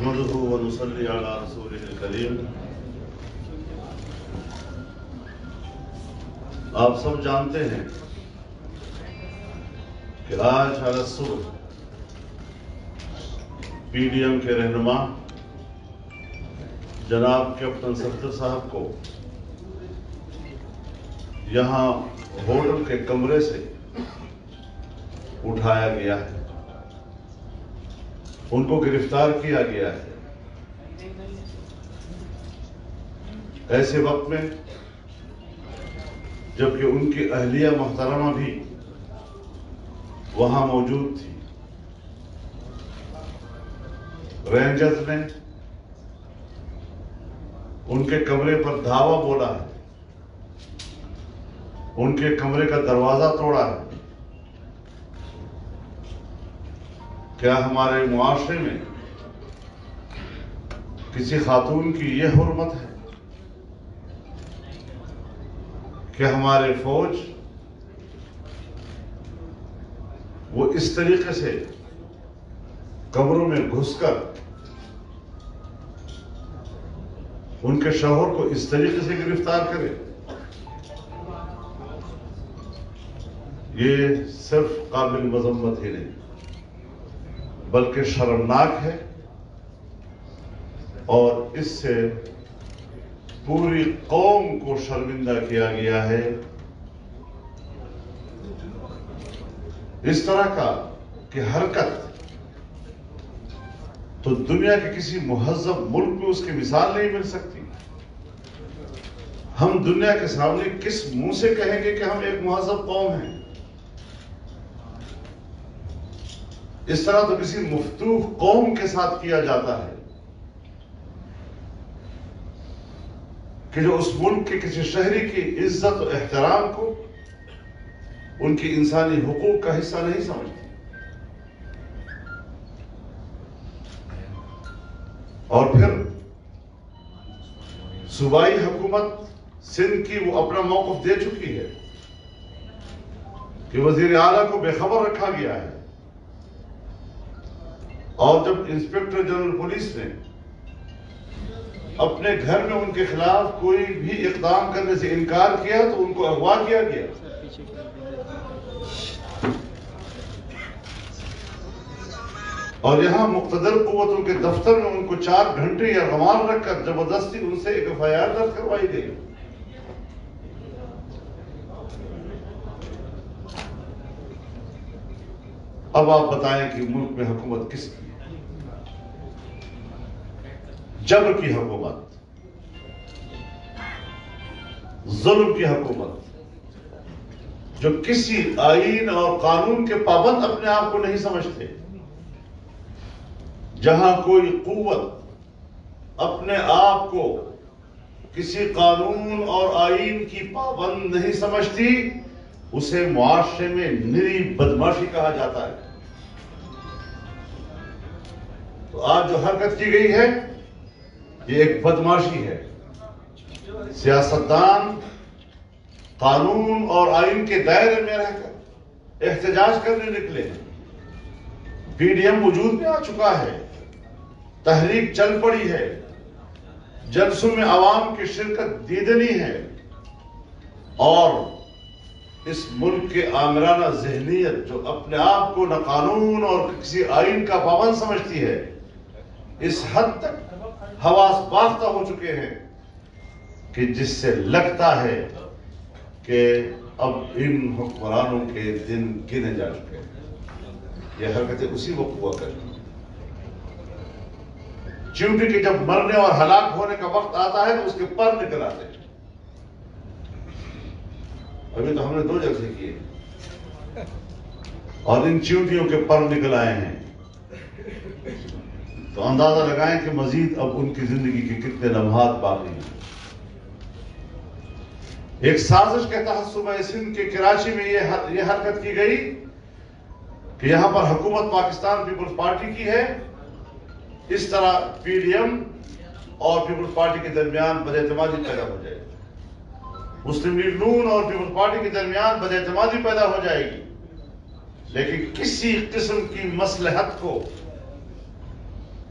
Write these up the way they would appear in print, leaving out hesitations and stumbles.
نحمده ونصلي على رسوله الكريم. آپ سب جانتے ہیں کہ آج حالت صبح پی ڈی ایم کے رہنما جناب کیپٹن ستر صاحب کو یہاں ہوٹل کے کمرے سے اٹھایا گیا ہے، ان کو گرفتار کیا گیا ہے۔ ایسے وقت میں جبکہ ان کی اہلیہ محترمہ بھی وہاں موجود تھی، رینجرز نے ان کے کمرے پر دھاوا بولا ہے، ان کے کمرے کا دروازہ توڑا ہے۔ کیا ہمارے معاشرے میں کسی خاتون کی یہ حرمت ہے کہ ہمارے فوج وہ اس طریقے سے کمروں میں گھس کر ان کے شوہر کو اس طریقے سے گرفتار کرے؟ یہ صرف قابل مذمت ہی نہیں بلکہ شرمناک ہے، اور اس سے پوری قوم کو شرمندہ کیا گیا ہے۔ اس طرح کا کہ حرکت تو دنیا کے کسی مہذب ملک میں اس کی مثال نہیں مل سکتی۔ ہم دنیا کے سامنے کس منہ سے کہیں گے کہ ہم ایک مہذب قوم ہیں؟ اس طرح تو کسی مفتوح قوم کے ساتھ کیا جاتا ہے کہ جو اس ملک کے کسی شہری کی عزت و احترام کو ان کی انسانی حقوق کا حصہ نہیں سمجھتی۔ اور پھر صوبائی حکومت سندھ کی وہ اپنا موقف دے چکی ہے کہ وزیر اعلیٰ کو بے خبر رکھا گیا ہے، اور جب انسپکٹر جنرل پولیس نے اپنے گھر میں ان کے خلاف کوئی بھی اقدام کرنے سے انکار کیا تو ان کو اغوا کیا گیا۔ اور یہاں مقتدر قوتوں کے دفتر میں ان کو 4 گھنٹے یا رمال رکھ کر زبردستی ان سے ایک FIR درج کروائی گئی۔ اب آپ بتائیں کہ ملک میں حکومت کس کی ہے؟ جبر کی حکومت، ظلم کی حکومت، جو کسی آئین اور قانون کے پابند اپنے آپ کو نہیں سمجھتے، جہاں کوئی قوت اپنے آپ کو کسی قانون اور آئین کی پابند نہیں سمجھتی، اسے معاشرے میں نری بدماشی کہا جاتا ہے۔ تو آج جو حرکت کی گئی ہے یہ ایک بدماشی ہے۔ سیاستدان قانون اور آئین کے دائرے میں رہ کر احتجاج کرنے نکلے ہیں۔ پی ڈی ایم وجود میں آ چکا ہے، تحریک چل پڑی ہے، جلسوں میں عوام کی شرکت دیدنی ہے، اور اس ملک کے آمرانہ ذہنیت جو اپنے آپ کو نہ قانون اور کسی آئین کا پابند سمجھتی ہے، اس حد تک حواس باختہ ہو چکے ہیں کہ جس سے لگتا ہے کہ اب ان حکمرانوں کے دن گنے جا چکے ہیں۔ یہ حرکتیں اسی وقت ہوا کرتی ہیں۔ چیونٹی کہ جب مرنے اور ہلاک ہونے کا وقت آتا ہے تو اس کے پر نکل آتے ہیں۔ ابھی تو ہم نے 2 جلسے کیے اور ان چیونٹیوں کے پر نکل آئے ہیں، تو اندازہ لگائیں کہ مزید اب ان کی زندگی کے کتنے لمحات باقی ہیں۔ ایک سازش کے تحت صوبہ سندھ کے کراچی میں یہ حرکت کی گئی کہ یہاں پر حکومت پاکستان پیپلز پارٹی کی ہے۔ اس طرح پی ڈی ایم اور پیپلز پارٹی کے درمیان بداعتمادی پیدا ہو جائے گی، مسلم لیگ نون اور پیپلز پارٹی کے درمیان بداعتمادی پیدا ہو جائے گی، لیکن کسی قسم کی مصلحت کو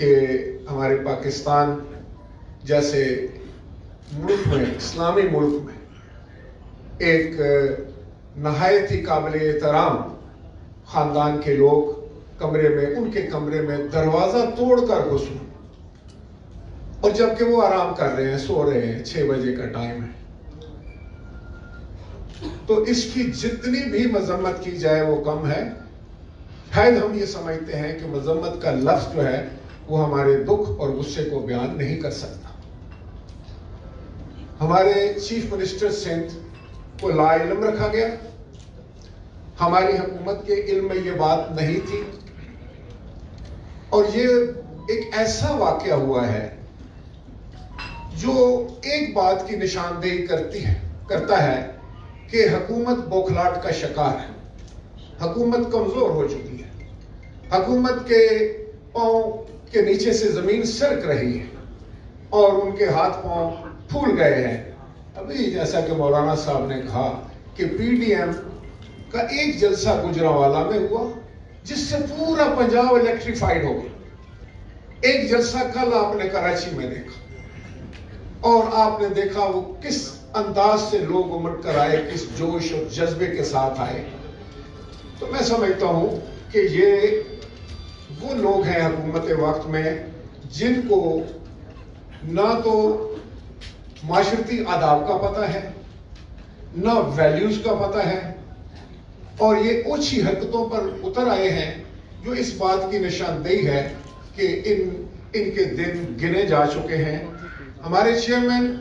کہ ہمارے پاکستان جیسے ملک میں، اسلامی ملک میں، ایک نہایت ہی قابل احترام خاندان کے لوگ ان کے کمرے میں دروازہ توڑ کر گھسوں، اور جبکہ وہ آرام کر رہے ہیں، سو رہے ہیں، 6 بجے کا ٹائم ہے، تو اس کی جتنی بھی مذمت کی جائے وہ کم ہے۔ شاید ہم یہ سمجھتے ہیں کہ مذمت کا لفظ جو ہے وہ ہمارے دکھ اور غصے کو بیان نہیں کر سکتا۔ ہمارے چیف منسٹر سندھ کو لا علم رکھا گیا، ہماری حکومت کے علم میں یہ بات نہیں تھی، اور یہ ایک ایسا واقعہ ہوا ہے جو ایک بات کی نشاندہی کرتا ہے کہ حکومت بوکھلاٹ کا شکار ہے، حکومت کمزور ہو چکی ہے، حکومت کے پاؤں کے نیچے سے زمین سرک رہی ہے اور ان کے ہاتھ پاؤں پھول گئے ہیں۔ ابھی جیسا کہ مولانا صاحب نے کہا کہ پی ڈی ایم کا ایک جلسہ گجرانوالہ میں ہوا جس سے پورا پنجاب الیکٹریفائیڈ ہو گیا۔ ایک جلسہ کل آپ نے کراچی میں دیکھا، اور آپ نے دیکھا وہ کس انداز سے لوگ امٹ کر آئے، کس جوش اور جذبے کے ساتھ آئے۔ تو میں سمجھتا ہوں کہ یہ وہ لوگ ہیں حکومت وقت میں جن کو نہ تو معاشرتی آداب کا پتہ ہے، نہ ویلیوز کا پتہ ہے، اور یہ اوچھی حرکتوں پر اتر آئے ہیں جو اس بات کی نشاندہی ہے کہ ان کے دن گنے جا چکے ہیں۔ ہمارے چیئرمین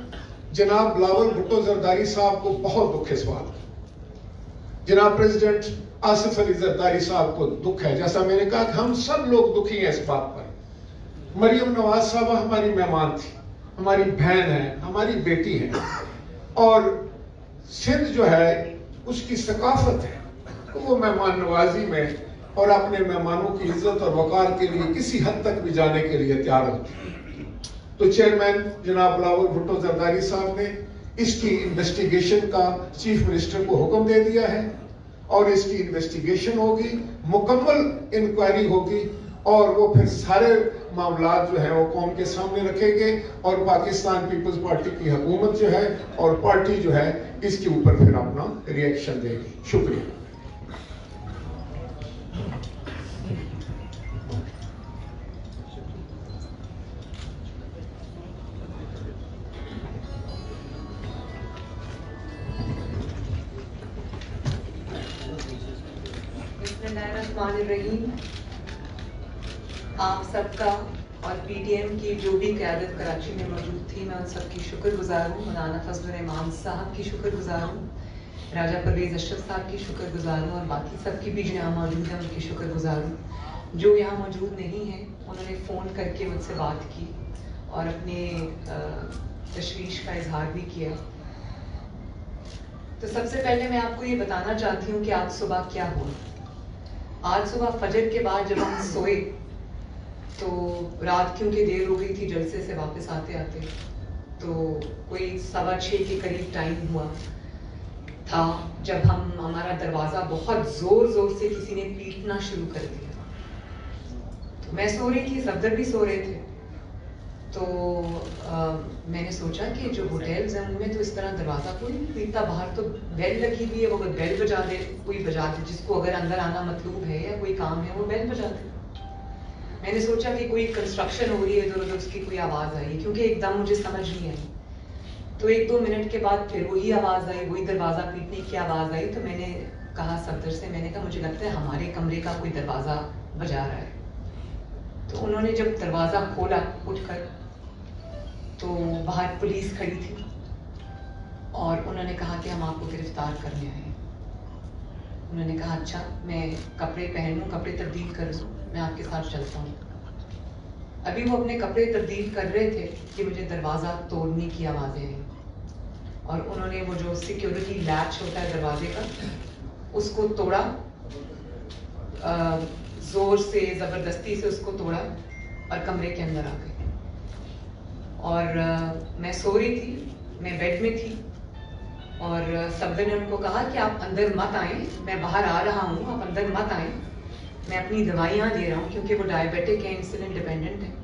جناب بلاول بھٹو زرداری صاحب کو بہت دکھ اس بات کا، جناب پریزیڈنٹ آصف علی زرداری صاحب کو دکھ ہے، جیسا میں نے کہا کہ ہم سب لوگ دکھی ہیں اس بات پر۔ مریم نواز صاحبہ ہماری مہمان تھی، ہماری بہن ہے، ہماری بیٹی ہے، اور سندھ جو ہے اس کی ثقافت ہے کہ وہ مہمان نوازی میں اور اپنے مہمانوں کی عزت اور وقار کے لیے کسی حد تک بھی جانے کے لیے تیار ہوتی ہے۔ تو چیئرمین جناب بلاول بھٹو زرداری صاحب نے اس کی انویسٹیگیشن کا چیف منسٹر کو حکم دے دیا ہے، اور اس کی انویسٹیگیشن ہوگی، مکمل انکوائری ہوگی، اور وہ پھر سارے معاملات جو ہیں وہ قوم کے سامنے رکھیں گے، اور پاکستان پیپلز پارٹی کی حکومت جو ہے اور پارٹی جو ہے اس کے اوپر پھر اپنا ری ایکشن دے گی۔ شکریہ۔ الرحیم، آپ سب کا اور پی ٹی ایم کی جو بھی قیادت کراچی میں موجود تھی، میں ان سب کی شکر گزار ہوں۔ مولانا فضل الرحمان صاحب کی شکر گزار ہوں، راجہ پرویز اشرف صاحب کی شکر گزار ہوں، اور باقی سب کی بھی جو یہاں موجود ہیں ان کی شکر گزار ہوں۔ جو یہاں موجود نہیں ہیں انہوں نے فون کر کے مجھ سے بات کی اور اپنے تشویش کا اظہار بھی کیا۔ تو سب سے پہلے میں آپ کو یہ بتانا چاہتی ہوں کہ آج صبح کیا ہوا۔ آج صبح فجر کے بعد جب ہم سوئے تو رات کیونکہ دیر ہو گئی تھی جلسے سے واپس آتے آتے، تو کوئی 6:15 کے قریب ٹائم ہوا تھا جب ہمارا دروازہ بہت زور زور سے کسی نے پیٹنا شروع کر دیا۔ تو میں سو رہی تھی، صفدر بھی سو رہے تھے، تو میں نے سوچا کہ جو ہوٹلز ہیں ان میں تو اس طرح دروازہ کوئی نہیں پیٹتا، باہر تو بیل لگی ہوئی ہے، وہ اگر بیل بجا دے، کوئی بجا دے، جس کو اگر اندر آنا مطلوب ہے یا کوئی کام ہے وہ بیل بجا دے۔ میں نے سوچا کہ کوئی کنسٹرکشن ہو رہی ہے ادھر ادھر، اس کی کوئی آواز آئی، کیونکہ ایک دم مجھے سمجھ نہیں آئی۔ تو 1-2 منٹ کے بعد پھر وہی آواز آئی، وہی دروازہ پیٹنے کی آواز آئی۔ تو میں نے کہا صفدر سے، میں نے کہا مجھے لگتا ہے ہمارے کمرے کا کوئی دروازہ بجا رہا ہے۔ تو انہوں نے جب دروازہ کھولا اٹھ کر تو باہر پولیس کھڑی تھی، اور انہوں نے کہا کہ ہم آپ کو گرفتار کرنے آئے ہیں۔ انہوں نے کہا اچھا، میں کپڑے پہن لوں، کپڑے تبدیل کر لوں، میں آپ کے ساتھ چلتا ہوں۔ ابھی وہ اپنے کپڑے تبدیل کر رہے تھے کہ مجھے دروازہ توڑنے کی آوازیں آئیں، اور انہوں نے وہ جو سیکیورٹی لیچ ہوتا ہے دروازے کا اس کو توڑا، زور سے زبردستی سے اس کو توڑا اور کمرے کے اندر آ گئے۔ اور میں سو رہی تھی، میں بیڈ میں تھی، اور صفدر نے ان کو کہا کہ آپ اندر مت آئیں، میں باہر آ رہا ہوں، آپ اندر مت آئیں، میں اپنی دوائیاں دے رہا ہوں، کیونکہ وہ ڈائبیٹک ہیں، انسولین ڈیپینڈنٹ ہیں،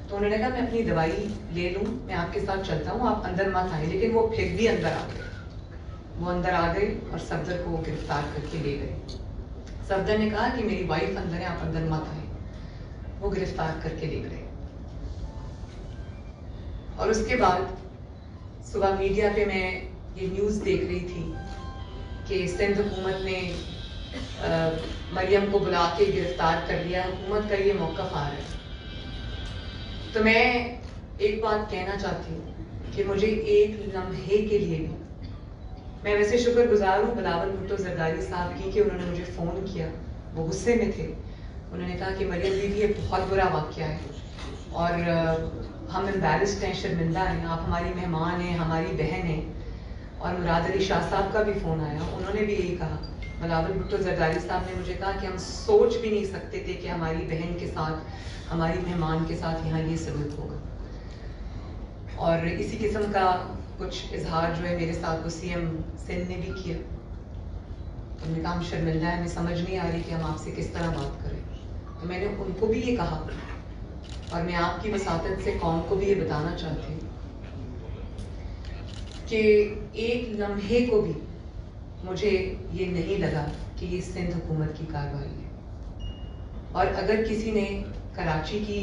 تو انہوں نے کہا میں اپنی دوائی لے لوں, میں آپ کے ساتھ چلتا ہوں, آپ اندر مت آئیں. لیکن وہ پھر بھی اندر آ گئے. وہ اندر آ گئے اور صفدر کو گرفتار کر کے لے گئے. صفدر نے کہا کہ میری وائف اندر ہے, آپ اندر مت آئیں. وہ گرفتار کر کے لے گئے. اور اس کے بعد صبح میڈیا پہ میں یہ نیوز دیکھ رہی تھی کہ سندھ حکومت نے مریم کو بلا کے گرفتار کر لیا. حکومت کا یہ موقف آ رہا ہے. تو میں ایک بات کہنا چاہتی ہوں کہ مجھے ایک لمحے کے لیے بھی, میں ویسے شکر گزار ہوں بلاول بھٹو زرداری صاحب کی کہ انہوں نے مجھے فون کیا. وہ غصے میں تھے. انہوں نے کہا کہ مریم دیدی یہ بہت برا واقعہ ہے اور ہم امبیرسڈ ہیں, شرمندہ ہیں, آپ ہماری مہمان ہیں, ہماری بہن ہیں. اور مراد علی شاہ صاحب کا بھی فون آیا, انہوں نے بھی یہی کہا. بلاول بھٹو زرداری صاحب نے مجھے کہا کہ ہم سوچ بھی نہیں سکتے تھے کہ ہماری بہن کے ساتھ, ہماری مہمان کے ساتھ یہاں یہ سلوک ہوگا. اور اسی قسم کا کچھ اظہار جو ہے میرے ساتھ وہ سی ایم سندھ نے بھی کیا. انہوں نے کہا ہم شرمندہ ہیں, ہمیں سمجھ نہیں آ رہی کہ ہم آپ سے کس طرح بات کریں. تو میں نے ان کو بھی یہ کہا اور میں آپ کی وساطت سے قوم کو بھی یہ بتانا چاہتی ہوں کہ ایک لمحے کو بھی مجھے یہ نہیں لگا کہ یہ سندھ حکومت کی کارروائی ہے. اور اگر کسی نے کراچی کی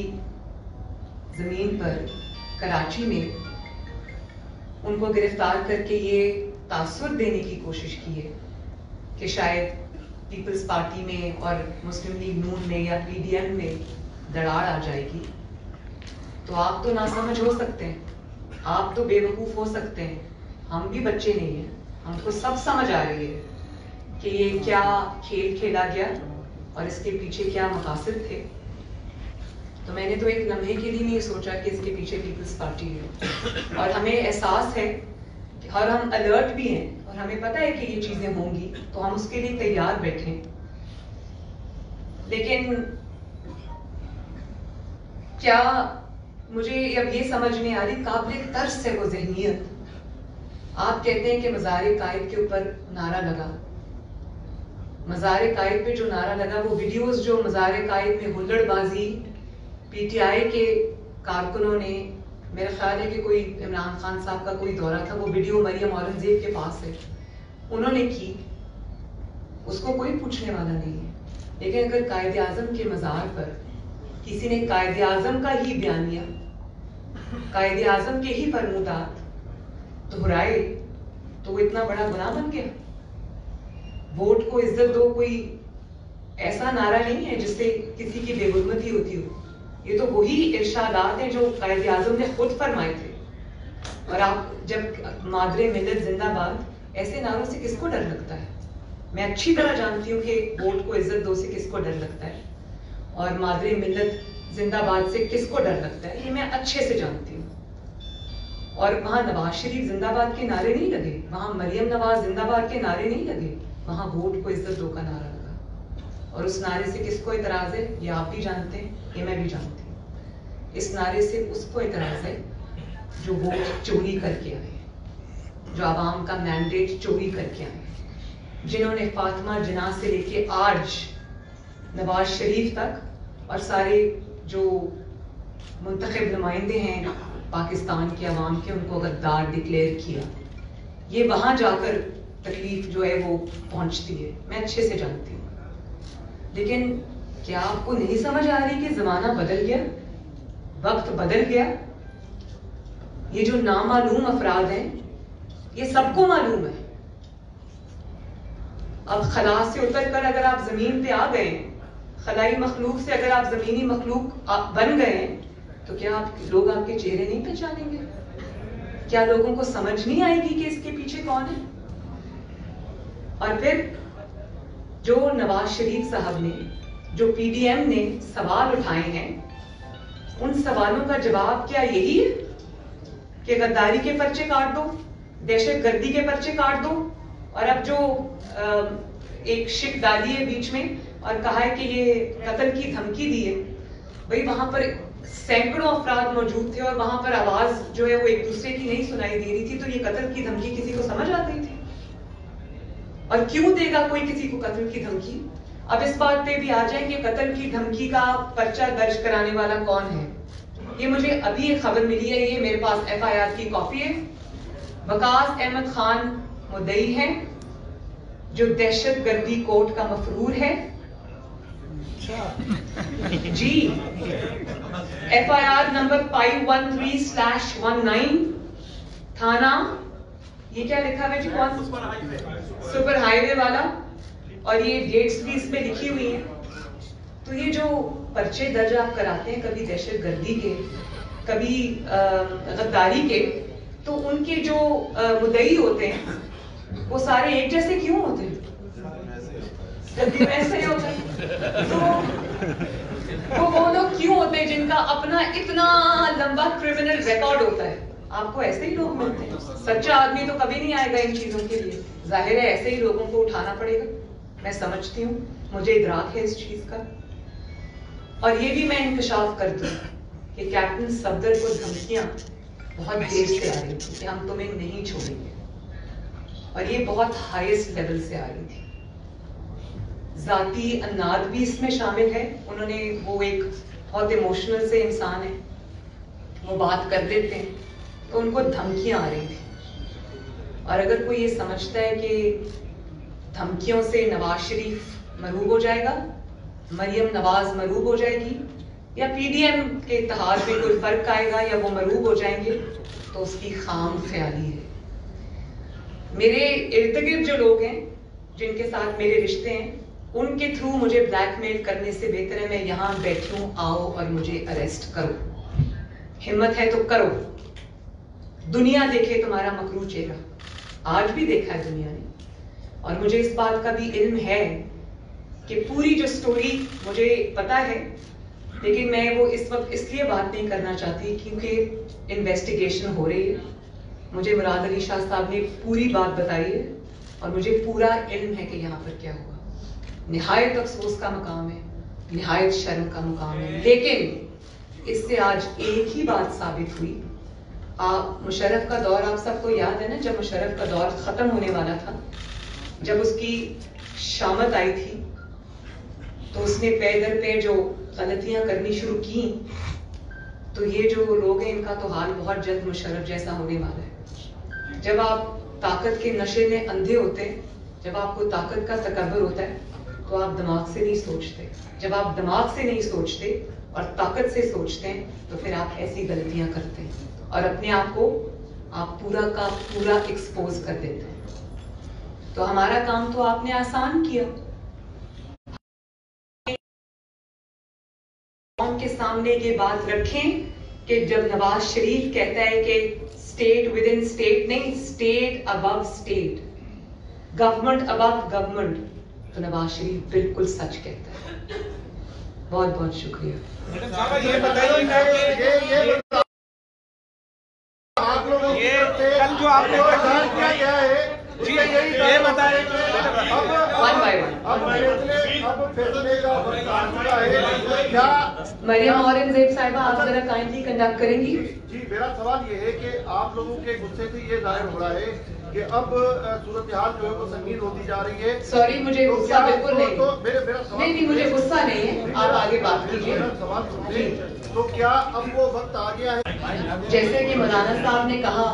زمین پر, کراچی میں ان کو گرفتار کر کے یہ تاثر دینے کی کوشش کی ہے کہ شاید پیپلز پارٹی میں اور مسلم لیگ نون میں یا پی ڈی ایم میں دراڑ آ جائے گی, تو آپ تو ناسمجھ ہو سکتے ہیں, آپ تو بے وقوف ہو سکتے ہیں. ہم بھی بچے نہیں ہیں, ہم کو سب سمجھ آ رہی ہے کہ یہ کیا کھیل کھیلا گیا اور اس کے پیچھے کیا مقاصد تھے. تو میں نے تو ایک لمحے کے لیے نہیں سوچا کہ اس کے پیچھے پیپلز پارٹی ہے. اور ہمیں احساس ہے اور ہم الرٹ بھی ہیں اور ہمیں پتہ ہے کہ یہ چیزیں ہوں گی, تو ہم اس کے لیے تیار بیٹھیں. لیکن کیا مجھے اب یہ سمجھ نہیں آ رہی, قابل ترس ہے وہ ذہنیت. آپ کہتے ہیں کہ مزار قائد کے اوپر نعرہ لگا. مزار قائد پہ جو نعرہ لگا, وہ ویڈیوز جو مزار قائد میں ہلڑ بازی پی ٹی آئی کے کارکنوں نے, میرا خیال ہے کہ کوئی عمران خان صاحب کا کوئی دورہ تھا, وہ ویڈیو مریم اورنگزیب کے پاس ہے, انہوں نے کی, اس کو کوئی پوچھنے والا نہیں ہے. لیکن اگر قائد اعظم کے مزار پر کسی نے قائد اعظم کا ہی بیانیہ, قائد اعظم کے ہی فرمودات دہرائے, تو وہ اتنا بڑا گناہ بن گیا. ووٹ کو عزت دو کوئی ایسا نعرہ نہیں ہے جس سے کسی کی بے حرمتی ہوتی ہو. یہ تو وہی ارشادات ہیں جو قائد اعظم نے خود فرمائے تھے. اور آپ جب مادر ملت زندہ باد, ایسے نعروں سے کس کو ڈر لگتا ہے؟ میں اچھی طرح جانتی ہوں کہ ووٹ کو عزت دو سے کس کو ڈر لگتا ہے اور مادر ملت زندہ باد سے کس کو ڈر لگتا ہے, یہ میں اچھے سے جانتی ہوں. اور وہاں نواز شریف زندہ باد کے نعرے نہیں لگے, وہاں مریم نواز زندہ باد کے نعرے نہیں لگے, وہاں ووٹ کو عزت دو کا نعرہ لگا. اور اس نعرے سے کس کو اعتراض ہے یہ آپ بھی جانتے ہیں, یہ میں بھی جانتی ہوں. اس نعرے سے اس کو اعتراض ہے جو ووٹ چوری کر کے آئے, جو عوام کا مینڈیٹ چوری کر کے آئے, جنہوں نے فاطمہ جناح سے لے کے آج نواز شریف تک اور سارے جو منتخب نمائندے ہیں پاکستان کے عوام کے, ان کو غدار ڈکلیئر کیا. یہ وہاں جا کر تکلیف جو ہے وہ پہنچتی ہے, میں اچھے سے جانتی ہوں. لیکن کیا آپ کو نہیں سمجھ آ رہی کہ زمانہ بدل گیا, وقت بدل گیا؟ یہ جو نامعلوم افراد ہیں یہ سب کو معلوم ہے. اب خلا سے اتر کر اگر آپ زمین پہ آ گئے, خلائی مخلوق سے اگر آپ زمینی مخلوق بن گئے ہیں, تو کیا لوگ آپ کے چہرے نہیں پہچانیں گے؟ کیا لوگوں کو سمجھ نہیں آئے گی کہ اس کے پیچھے کون ہے؟ اور پھر جو نواز شریف صاحب نے, جو پی ڈی ایم نے سوال اٹھائے ہیں, ان سوالوں کا جواب کیا یہی ہے کہ غداری کے پرچے کاٹ دو, دہشت گردی کے پرچے کاٹ دو, اور اب جو ایک شک ڈالی ہے بیچ میں اور کہا ہے کہ یہ قتل کی دھمکی دی ہے, بھئی وہاں پر سینکڑوں افراد موجود تھے اور وہاں پر آواز جو ہے وہ ایک دوسرے کی نہیں سنائی دے رہی تھی, تو یہ قتل کی دھمکی کسی کو سمجھ آ گئی تھی؟ اور کیوں دے گا کوئی کسی کو قتل کی دھمکی؟ اب اس بات پہ بھی آ جائیں کہ قتل کی دھمکی کا پرچہ درج کرانے والا کون ہے. یہ مجھے ابھی ایک خبر ملی ہے, یہ میرے پاس FIR کی کاپی ہے. وقاص احمد خان مدعی ہے جو دہشت گردی کوٹ کا مفرور ہے. جی FIR نمبر 513/19 تھانہ, یہ کیا لکھا ہے جی, کون سپر ہائی وے والا, اور یہ ڈیٹس بھی اس پہ لکھی ہوئی ہیں. تو یہ جو پرچے درج آپ کراتے ہیں کبھی دہشت گردی کے, کبھی غداری کے, تو ان کے جو مدعی ہوتے ہیں وہ سارے ایک جیسے کیوں ہوتے ہیں؟ کبھی ویسے ہی ہوتے ہیں. تو وہ لوگ کیوں ہوتے ہیں جن کا اپنا اتنا لمبا کرمنل ریکارڈ ہوتا ہے؟ آپ کو ایسے ہی لوگ ملتے ہیں. سچا آدمی تو کبھی نہیں آئے گا ان چیزوں کے لیے, ظاہر ہے ایسے ہی لوگوں کو اٹھانا پڑے گا. میں سمجھتی ہوں, مجھے ادراک ہے اس چیز کا. اور یہ بھی میں انکشاف کر دوں کہ کیپٹن صفدر کو دھمکیاں بہت دیر سے آ رہی تھی کہ ہم تمہیں نہیں چھوڑیں گے, اور یہ بہت ہائیسٹ لیول سے آ رہی تھی. ذاتی اناد بھی اس میں شامل ہے. انہوں نے, وہ ایک بہت ایموشنل سے انسان ہے, وہ بات کر لیتے ہیں تو ان کو دھمکیاں آ رہی تھی. اور اگر کوئی یہ سمجھتا ہے کہ دھمکیوں سے نواز شریف مروب ہو جائے گا, مریم نواز مروب ہو جائے گی, یا PDM کے اتحاد میں کوئی فرق آئے گا یا وہ مروب ہو جائیں گے, تو اس کی خام خیالی ہے. میرے ارد گرد جو لوگ ہیں جن کے ساتھ میرے رشتے ہیں, ان کے تھرو مجھے بلیک میل کرنے سے بہتر ہے میں یہاں بیٹھی ہوں, آؤ اور مجھے اریسٹ کرو. ہمت ہے تو کرو. دنیا دیکھے تمہارا مکروہ چہرہ, آج بھی دیکھا ہے دنیا نے. اور مجھے اس بات کا بھی علم ہے کہ پوری جو سٹوری مجھے پتا ہے, لیکن میں وہ اس وقت اس لیے بات نہیں کرنا چاہتی کیونکہ انویسٹیگیشن ہو رہی ہے. مجھے مراد علی شاہ صاحب نے پوری بات بتائی ہے اور مجھے پورا علم ہے کہ یہاں پر کیا ہوا. نہایت افسوس کا مقام ہے, نہایت شرم کا مقام ہے, لیکن اس سے آج ایک ہی بات ثابت ہوئی. مشرف کا دور آپ سب کو یاد ہے نا, جب مشرف کا دور ختم ہونے والا تھا, جب اس کی شامت آئی تھی تو اس نے پے در پے جو غلطیاں کرنی شروع کی, تو یہ جو لوگ ہیں ان کا تو حال بہت جلد مشرف جیسا ہونے والا ہے. جب آپ طاقت کے نشے میں اندھے ہوتے ہیں, جب آپ کو طاقت کا تکبر ہوتا ہے, تو آپ دماغ سے نہیں سوچتے. جب آپ دماغ سے نہیں سوچتے اور طاقت سے سوچتے ہیں تو پھر آپ ایسی غلطیاں کرتے ہیں اور اپنے آپ کو آپ پورا کا پورا ایکسپوز کر دیتے ہیں. تو ہمارا کام تو آپ نے آسان کیا. قوم کے سامنے یہ بات رکھیں کہ جب نواز شریف کہتا ہے کہ اسٹیٹ ود ان اسٹیٹ نہیں, اسٹیٹ ابو اسٹیٹ, گورنمنٹ ابو گورنمنٹ, تو نواز شریف بالکل سچ کہتا ہے. بہت بہت شکریہ. یہ بتائیے آپ لوگوں یہ کل جو آپ نے کیا گیا ہے, جی یہ بتائیں. One by one. اب فیصلے کا وقت آ چکا ہے, کیا مریم اورنگزیب صاحبہ آپ ذرا کائنڈلی کنڈکٹ کریں گی. جی میرا سوال یہ ہے کہ آپ لوگوں کے غصے سے یہ ظاہر ہو رہا ہے کہ اب صورتحال جو ہے وہ سنگین ہوتی جا رہی ہے. سوری, مجھے غصہ بالکل نہیں. میرا سوال نہیں, مجھے غصہ نہیں ہے, آپ آگے بات کیجیے. میرا سوال سنیے, تو کیا اب وہ وقت آ گیا ہے جیسے کہ مولانا صاحب نے کہا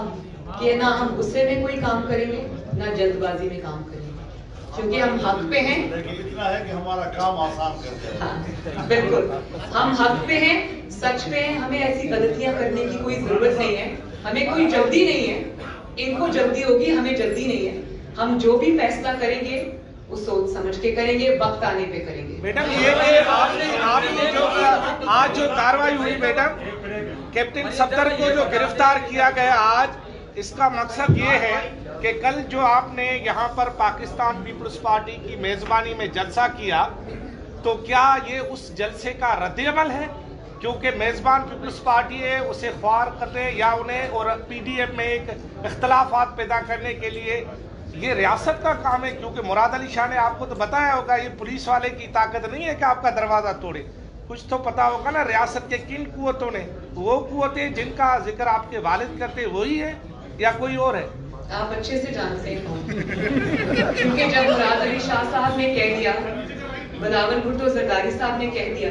کہ نہ ہم غصے میں کوئی کام کریں گے نہ جلد بازی میں کام کریں گے, کیونکہ ہم حق پہ ہیں. لیکن اتنا ہے کہ ہمارا کام آسان کرتے ہیں. ہاں بالکل, ہم حق پہ ہیں, سچ پہ ہیں. ہمیں ایسی غلطیاں کرنے کی کوئی ضرورت نہیں ہے, ہمیں کوئی جلدی نہیں ہے. ان کو جلدی ہوگی, ہمیں جلدی نہیں ہے. ہم جو بھی فیصلہ کریں گے وہ سوچ سمجھ کے کریں گے, وقت آنے پہ کریں گے. میڈم یہ کہ آپ نے جو آج جو کارروائی ہوئی میڈم, کیپٹن صفدر کو جو گرفتار کیا گیا آج, اس کا مقصد یہ ہے کہ کل جو آپ نے یہاں پر پاکستان پیپلز پارٹی کی میزبانی میں جلسہ کیا, تو کیا یہ اس جلسے کا رد عمل ہے؟ کیونکہ میزبان پیپلز پارٹی ہے, اسے خوار کرنے یا انہیں اور PDM میں ایک اختلافات پیدا کرنے کے لیے یہ ریاست کا کام ہے. کیونکہ مراد علی شاہ نے آپ کو تو بتایا ہوگا یہ پولیس والے کی طاقت نہیں ہے کہ آپ کا دروازہ توڑے. کچھ تو پتا ہوگا نا ریاست کے کن قوتوں نے, وہ قوتیں جن کا ذکر آپ کے والد کرتے وہی ہے یا کوئی اور ہے؟ آپ اچھے سے جانتے ہیں کیونکہ جب مراد علی شاہ صاحب نے کہہ دیا, بلاول بھٹو زرداری صاحب نے کہہ دیا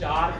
4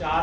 4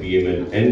PMLN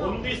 19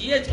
GHQ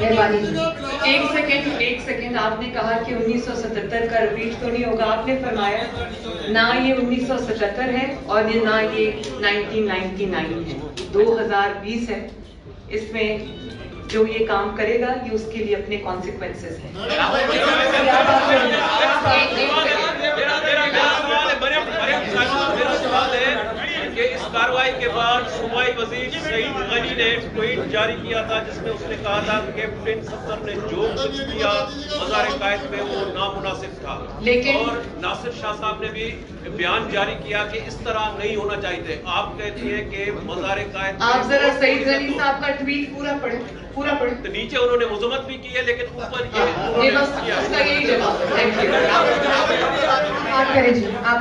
مہربانی جی. ایک سیکنڈ آپ نے کہا کہ 1977 کا ریپیٹ تو نہیں ہوگا. آپ نے فرمایا نہ یہ 1977 ہے اور نہ یہ 1999 ہے, 2020 ہے. اس میں جو یہ کام کرے گا یہ اس کے لیے اپنے کانسیکوینسز ہیں. کہ اس کارروائی کے بعد صوبائی وزیر سعید غنی نے ٹویٹ جاری کیا تھا جس میں اس نے کہا تھا کہ کیپٹن صفدر نے جو کچھ کیا مزار قائد میں وہ نامناسب تھا. اور ناصر شاہ صاحب نے بھی بیان جاری کیا کہ اس طرح نہیں ہونا چاہیے تھے. آپ کہتی ہیں کہ مزار قائد آپ ذرا سعید غنی صاحب کا ٹویٹ پورا پڑھیں. تو نیچے انہوں نے مذمت بھی کی ہے لیکن اوپر یہ بس اس کا یہی جواب ہے. Thank you. آپ کریں جی, آپ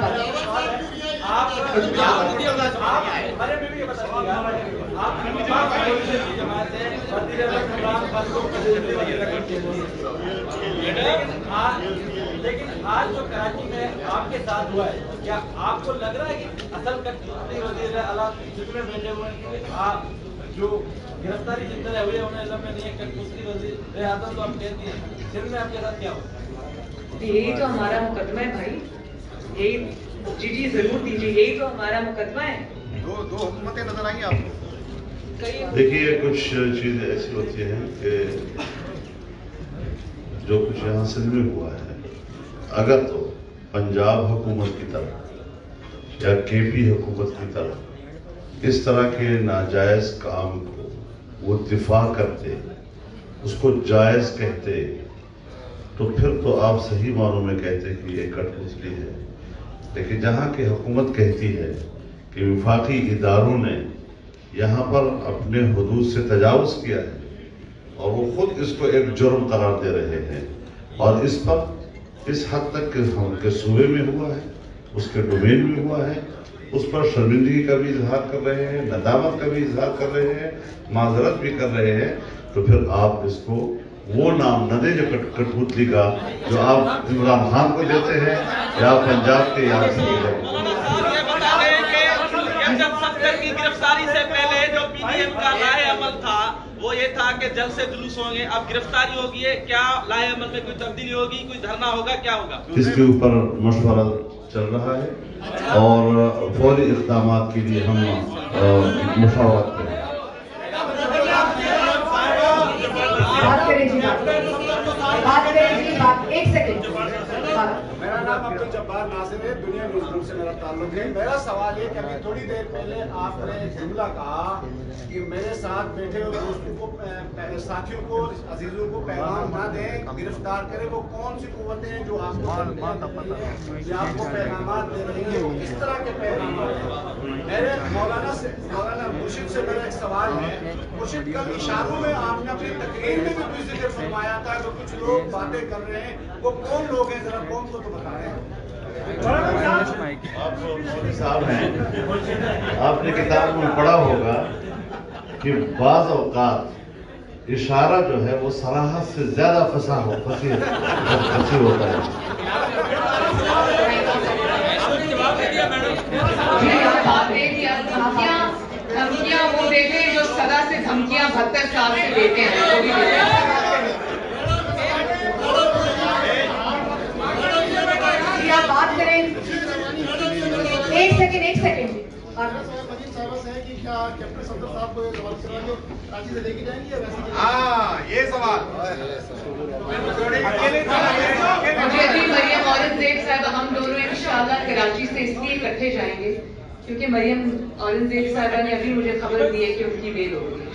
لیکن آج جو کراچی میں آپ کے ساتھ ہوا ہے, کیا آپ کو لگ رہا ہے کہ اصل کٹپوتلی وزیر اعلیٰ جتنے بیٹھے ہوئے ہیں آپ جو گرفتاری جن طرح ہوئی ہے انہیں علم میں نہیں ہے, کٹپوتلی وزیر اعظم تو آپ کہتی ہیں سندھ میں آپ کے ساتھ کیا ہوا؟ یہی تو ہمارا مقدمہ ہے بھائی. یہی جی ضرور دیجیے, یہی تو ہمارا مقدمہ ہے. دو حکومتیں نظر آئیں آپ کو. دیکھیے کچھ چیزیں ایسی ہوتی ہیں کہ جو کچھ یہاں سندھ میں ہوا ہے, اگر تو پنجاب حکومت کی طرف یا کے پی حکومت کی طرف اس طرح کے ناجائز کام کو وہ دفاع کرتے, اس کو جائز کہتے, تو پھر تو آپ صحیح معنوں میں کہتے کہ یہ کٹپوتلی ہے. لیکن جہاں کی حکومت کہتی ہے کہ وفاقی اداروں نے یہاں پر اپنے حدود سے تجاوز کیا ہے اور وہ خود اس کو ایک جرم قرار دے رہے ہیں, اور اس پر اس حد تک کہ ہم کے صوبے میں ہوا ہے, اس کے ڈومین میں ہوا ہے, اس پر شرمندگی کا بھی اظہار کر رہے ہیں, ندامت کا بھی اظہار کر رہے ہیں, معذرت بھی کر رہے ہیں, تو پھر آپ اس کو وہ نام نہ دیں جو کٹپوتلی کا جو آپ عمران خان کو دیتے ہیں یا پنجاب کے یا جب صفدر کی گرفتاری سے پہلے جو پی ڈی ایم کا لائحہ عمل تھا وہ یہ تھا کہ جلسے جلوس ہوں گے, اب گرفتاری ہوگی ہے, کیا لائحہ عمل میں کوئی تبدیلی ہوگی, کوئی دھرنا ہوگا, کیا ہوگا؟ اس کے اوپر مشورہ چل رہا ہے اور فوری اقدامات کے لیے ہم مشاورت کریں. بات کریں جی, بات کریں جی, بات. ایک سیکنڈ. میرا نام عبد الجبار ناصر ہے, دنیا نیوز گروپ سے میرا تعلق ہے. میرا سوال یہ کہ ابھی تھوڑی دیر پہلے آپ نے ایک جملہ کہا کہ میرے ساتھ بیٹھے ہوئے دوستوں کو, ساتھیوں کو, عزیزوں کو پیغام نہ دیں, گرفتار کریں. وہ کون سی قوتیں ہیں جو آپ کو پیغامات دے رہی ہیں, وہ کس طرح کے پیغامات ہیں؟ میرے مولانا مرشد سے میرا ایک سوال ہے. مرشد کا اشاروں میں آپ نے اپنی تقریر میں بھی کچھ ذکر فرمایا تھا کہ کچھ لوگ باتیں کر رہے ہیں, وہ کون لوگ ہیں, ذرا کون کو تو بتائیں. آپ صاحب ہیں, آپ نے کتاب میں پڑھا ہوگا کہ بعض اوقات اشارہ جو ہے وہ صراحت سے زیادہ فصیح ہوتا ہے. دھمکیاں وہ دیتے ہیں جو سدا سے دھمکیاں 72 سال سے دیتے ہیں. آپ بات کریں. ایک سیکنڈ. ہاں یہ سوال مجھے ابھی مریم اورنگزیب صاحبہ, ہم دونوں انشاءاللہ کراچی سے اس لیے اکٹھے جائیں گے کیونکہ مریم اورنگزیب صاحبہ نے ابھی مجھے خبر دی ہے کہ ان کی بیل ہو گئی.